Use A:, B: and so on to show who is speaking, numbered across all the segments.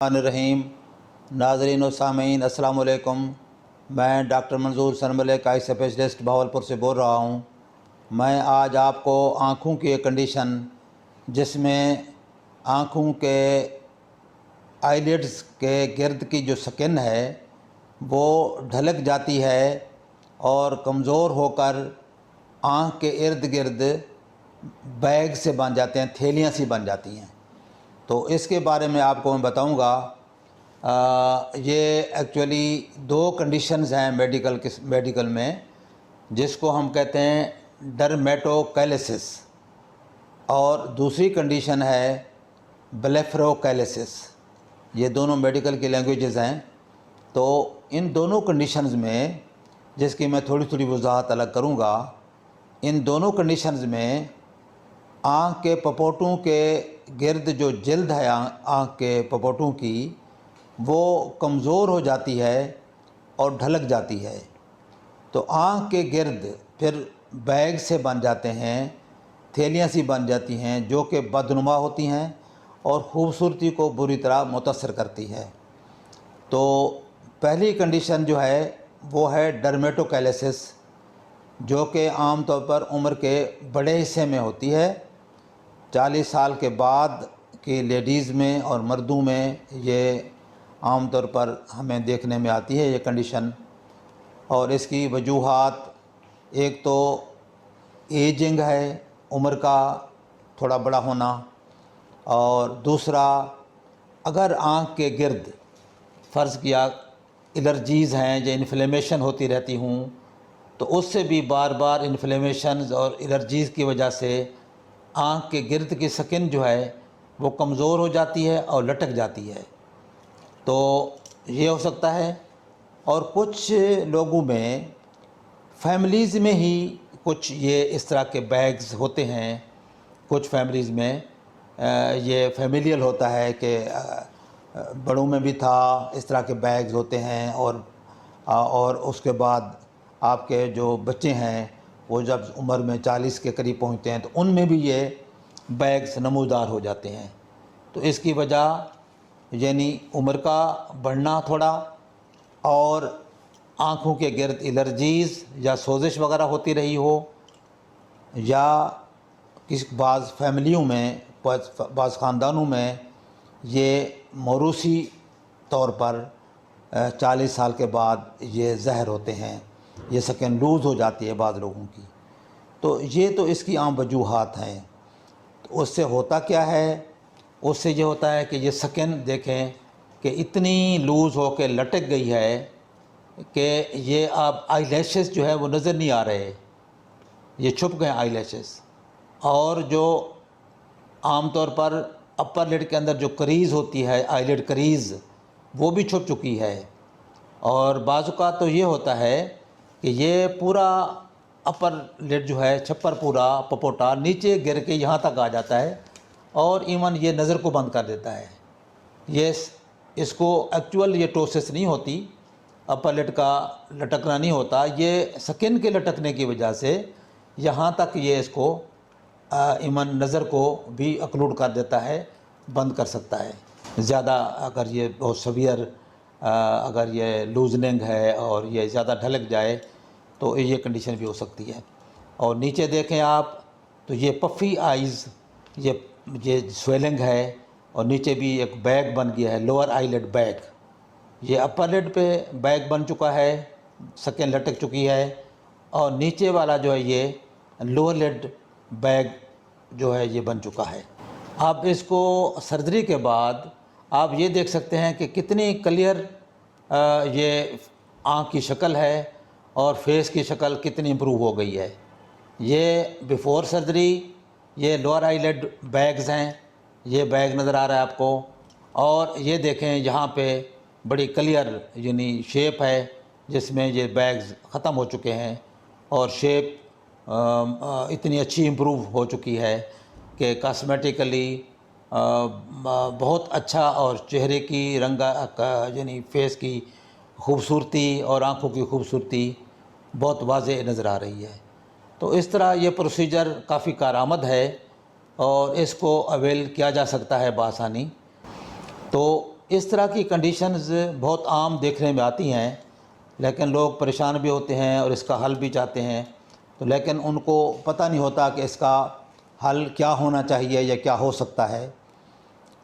A: रहीम नाज़रीन व सामीन अस्सलाम वालेकुम। मैं डॉक्टर मंजूर सनमलिक आई स्पेशलिस्ट भावलपुर से बोल रहा हूँ। मैं आज आपको आँखों की एक कंडीशन जिसमें आँखों के आईलिड्स के गिर्द की जो स्किन है वो ढलक जाती है और कमज़ोर होकर आँख के इर्द गिर्द बैग से बन जाते हैं, थैलियाँ सी बन जाती हैं। तो इसके बारे में आपको मैं बताऊंगा। ये एक्चुअली दो कंडीशंस हैं मेडिकल में, जिसको हम कहते हैं डर्मेटोकैलेसिस और दूसरी कंडीशन है ब्लेफरोकैलेसिस। ये दोनों मेडिकल की लैंग्वेजेस हैं। तो इन दोनों कंडीशंस में, जिसकी मैं थोड़ी थोड़ी वजाहत अलग करूंगा, इन दोनों कंडीशंस में आँख के पपोटों के गिर्द जो जल्द है आँख के पपोटों की, वो कमज़ोर हो जाती है और ढलक जाती है। तो आँख के गिर्द फिर बैग से बन जाते हैं, थैलियाँ सी बन जाती हैं जो कि बदनुमा होती हैं और ख़ूबसूरती को बुरी तरह मुतासर करती है। तो पहली कंडीशन जो है वो है डर्मेटोकैलेसिस, जो कि आम तौर पर उम्र के बड़े हिस्से में होती है। 40 साल के बाद की लेडीज़ में और मर्दों में ये आम तौर पर हमें देखने में आती है ये कंडीशन। और इसकी वजूहात, एक तो एजिंग है, उम्र का थोड़ा बड़ा होना, और दूसरा अगर आँख के गिर्द फ़र्ज़ किया एलर्जीज़ हैं या इन्फ्लेमेशन होती रहती हूँ, तो उससे भी बार बार इन्फ्लेमेशंस और एलर्जीज़ की वजह से आँख के गिर्द की स्किन जो है वो कमज़ोर हो जाती है और लटक जाती है। तो ये हो सकता है। और कुछ लोगों में फैमिलीज़ में ही कुछ ये इस तरह के बैग्स होते हैं। कुछ फैमिलीज़ में ये फैमिलियल होता है कि बड़ों में भी था, इस तरह के बैग्स होते हैं। और उसके बाद आपके जो बच्चे हैं वो जब उम्र में 40 के करीब पहुंचते हैं तो उनमें भी ये बैग्स नमूदार हो जाते हैं। तो इसकी वजह यानी उम्र का बढ़ना थोड़ा, और आँखों के गिर्द एलर्जीज़ या सोजिश वगैरह होती रही हो, या बाज़ फैमिलियों में, बाज़ ख़ानदानों में ये मौरूसी तौर पर 40 साल के बाद ये ज़हर होते हैं, ये स्किन लूज़ हो जाती है बाज़ लोगों की। तो ये तो इसकी आम वजूहात हैं। तो उससे होता क्या है, उससे ये होता है कि ये स्किन देखें कि इतनी लूज़ हो के लटक गई है कि ये अब आईलैशेस जो है वो नज़र नहीं आ रहे, ये छुप गए आईलैशेस। और जो आम तौर पर अपर लिड के अंदर जो करीज़ होती है, आईलिड करीज़, वो भी छुप चुकी है। और बाज़ुका तो ये होता है कि ये पूरा अपर लिड जो है, छप्पर पूरा पपोटा नीचे गिर के यहाँ तक आ जाता है और इवन ये नज़र को बंद कर देता है। ये इसको एक्चुअल ये टोसिस नहीं होती, अपर लिड का लटकना नहीं होता, ये स्किन के लटकने की वजह से यहाँ तक ये इसको इवन नज़र को भी अक्लूड कर देता है, बंद कर सकता है। ज़्यादा अगर ये बहुत सवियर अगर ये लूजनिंग है और ये ज़्यादा ढलक जाए तो ये कंडीशन भी हो सकती है। और नीचे देखें आप तो ये पफ़ी आइज़, ये स्वेलिंग है, और नीचे भी एक बैग बन गया है, लोअर आईलिड बैग। ये अपर लिड पे बैग बन चुका है, स्किन लटक चुकी है, और नीचे वाला जो है ये लोअर लिड बैग जो है ये बन चुका है। अब इसको सर्जरी के बाद आप ये देख सकते हैं कि कितनी क्लियर ये आँख की शक्ल है और फेस की शक्ल कितनी इम्प्रूव हो गई है। ये बिफ़ोर सर्जरी ये लोअर आईलिड बैग्स हैं, ये बैग नज़र आ रहा है आपको। और ये देखें यहाँ पे बड़ी क्लियर यानी शेप है जिसमें ये बैग्स ख़त्म हो चुके हैं और शेप इतनी अच्छी इम्प्रूव हो चुकी है कि कॉस्मेटिकली बहुत अच्छा, और चेहरे की यानी फेस की खूबसूरती और आँखों की खूबसूरती बहुत वाज़ेह नज़र आ रही है। तो इस तरह ये प्रोसीजर काफ़ी कारआमद है और इसको अवेल किया जा सकता है बआसानी। तो اس طرح کی کنڈیشنز بہت عام دیکھنے میں آتی ہیں، لیکن لوگ پریشان بھی ہوتے ہیں اور اس کا حل بھی چاہتے ہیں، تو لیکن ان کو پتہ نہیں ہوتا کہ اس کا حل کیا ہونا چاہیے یا کیا ہو سکتا ہے۔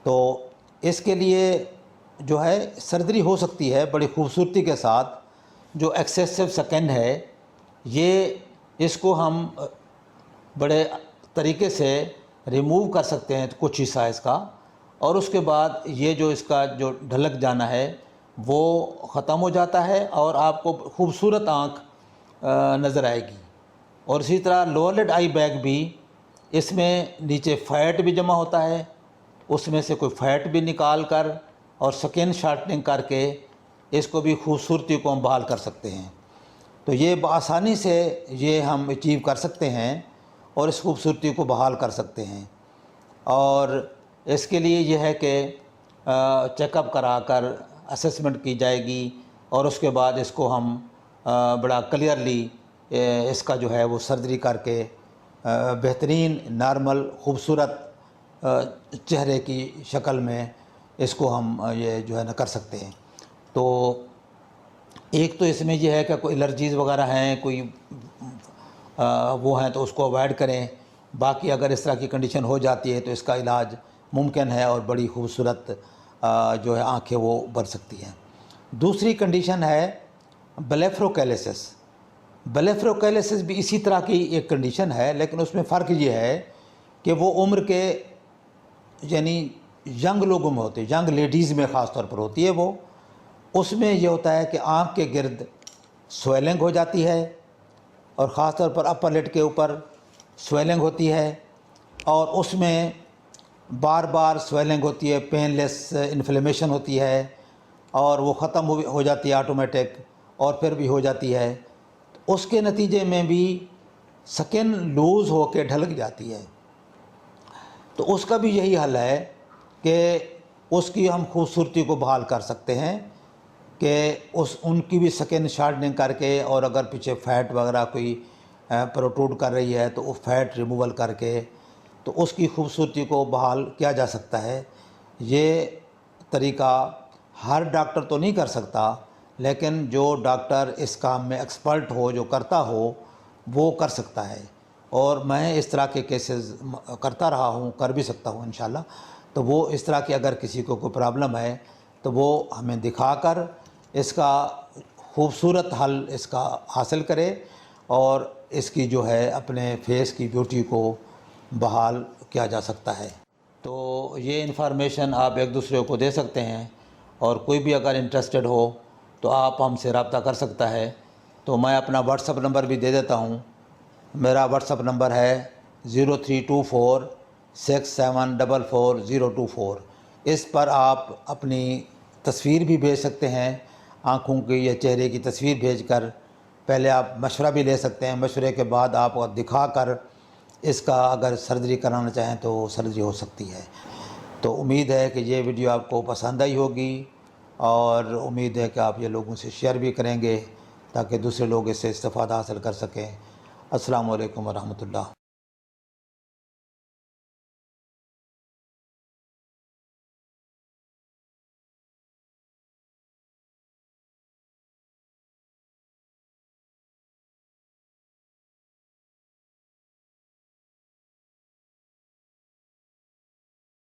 A: تو اس کے لیے جو ہے سرجری ہو سکتی ہے بڑی خوبصورتی کے ساتھ۔ جو ایکسیسو سکن ہے، یہ اس کو ہم بڑے طریقے سے ریموو کر سکتے ہیں کچھ حصہ اس کا، اور اس کے بعد یہ جو اس کا جو ڈھلک جانا ہے وہ ختم ہو جاتا ہے اور آپ کو خوبصورت آنکھ نظر آئے گی۔ اور اسی طرح لوور لڈ آئی بیگ بھی، اس میں نیچے فیٹ بھی جمع ہوتا ہے، اس میں سے کوئی فیٹ بھی نکال کر اور سکن شارٹننگ کر کے اس کو بھی خوبصورتی کو ہم بحال کر سکتے ہیں۔ تو یہ بآسانی سے یہ ہم اچیو کر سکتے ہیں اور اس خوبصورتی کو بحال کر سکتے ہیں۔ اور اس کے لیے یہ ہے کہ چیک اپ کرا کر اسسمنٹ کی جائے گی، اور اس کے بعد اس کو ہم بڑا کلیئرلی اس کا جو ہے وہ سرجری کر کے بہترین نارمل خوبصورت چہرے کی شکل میں اس کو ہم یہ جو ہے نا کر سکتے ہیں۔ تو ایک تو اس میں یہ ہے کہ کوئی الرجیز وغیرہ ہیں، کوئی وہ ہیں تو اس کو اوائڈ کریں۔ باقی اگر اس طرح کی کنڈیشن ہو جاتی ہے تو اس کا علاج ممکن ہے اور بڑی خوبصورت جو ہے آنکھیں وہ بن سکتی ہیں۔ دوسری کنڈیشن ہے بلیفروکیلیسس۔ بلیفروکیلیسس بھی اسی طرح کی ایک کنڈیشن ہے، لیکن اس میں فرق یہ ہے کہ وہ عمر کے یعنی ینگ لوگوں میں ہوتے ہیں، ینگ لیڈیز میں خاص طور پر ہوتی ہے وہ۔ اس میں یہ ہوتا ہے کہ آنکھ کے گرد سویلنگ ہو جاتی ہے، اور خاص طور پر اپر لڈ کے اوپر سویلنگ ہوتی ہے، اور اس میں بار بار سویلنگ ہوتی ہے، پین لیس انفلیمیشن ہوتی ہے، اور وہ ختم ہو جاتی ہے آٹومیٹک، اور پھر بھی ہو جاتی ہے۔ اس کے نتیجے میں بھی سکن لوز ہو کے ڈھلک جاتی ہے۔ تو اس کا بھی یہی حل ہے کہ اس کی ہم خوبصورتی کو بحال کر سکتے ہیں کہ ان کی بھی سکن شارٹننگ کر کے، اور اگر پیچھے فیٹ وغیرہ کوئی پروٹروڈ کر رہی ہے تو وہ فیٹ ریموول کر کے تو اس کی خوبصورتی کو بحال کیا جا سکتا ہے۔ یہ طریقہ ہر ڈاکٹر تو نہیں کر سکتا، لیکن جو ڈاکٹر اس کام میں ایکسپرٹ ہو، جو کرتا ہو، وہ کر سکتا ہے۔ اور میں اس طرح کے کیسز کرتا رہا ہوں، کر بھی سکتا ہوں انشاءاللہ۔ تو وہ اس طرح کی اگر کسی کو کوئی پرابلم ہے تو وہ ہمیں دکھا کر اس کا خوبصورت حل اس کا حاصل کرے، اور اس کی جو ہے اپنے فیس کی بیوٹی کو بحال کیا جا سکتا ہے۔ تو یہ انفارمیشن آپ ایک دوسرے کو دے سکتے ہیں، اور کوئی بھی اگر انٹرسٹڈ ہو تو آپ ہم سے رابطہ کر سکتا ہے۔ تو میں اپنا واٹس اپ نمبر بھی دے دیتا ہوں۔ میرا واٹس اپ نمبر ہے 032467444024۔ اس پر آپ اپنی تصویر بھی بھیج سکتے ہیں، آنکھوں کی یا چہرے کی تصویر بھیج کر پہلے آپ مشورہ بھی لے سکتے ہیں۔ مشورے کے بعد آپ دکھا کر اس کا اگر سرجری کرانا چاہیں تو سرجری ہو سکتی ہے۔ تو امید ہے کہ یہ ویڈیو آپ کو پسند آئی ہوگی، اور امید ہے کہ آپ یہ لوگوں سے شیئر بھی کریں گے تاکہ دوسرے لوگ اس سے استفادہ حاصل کر سکیں۔ السلام علیکم ورحمۃ اللہ۔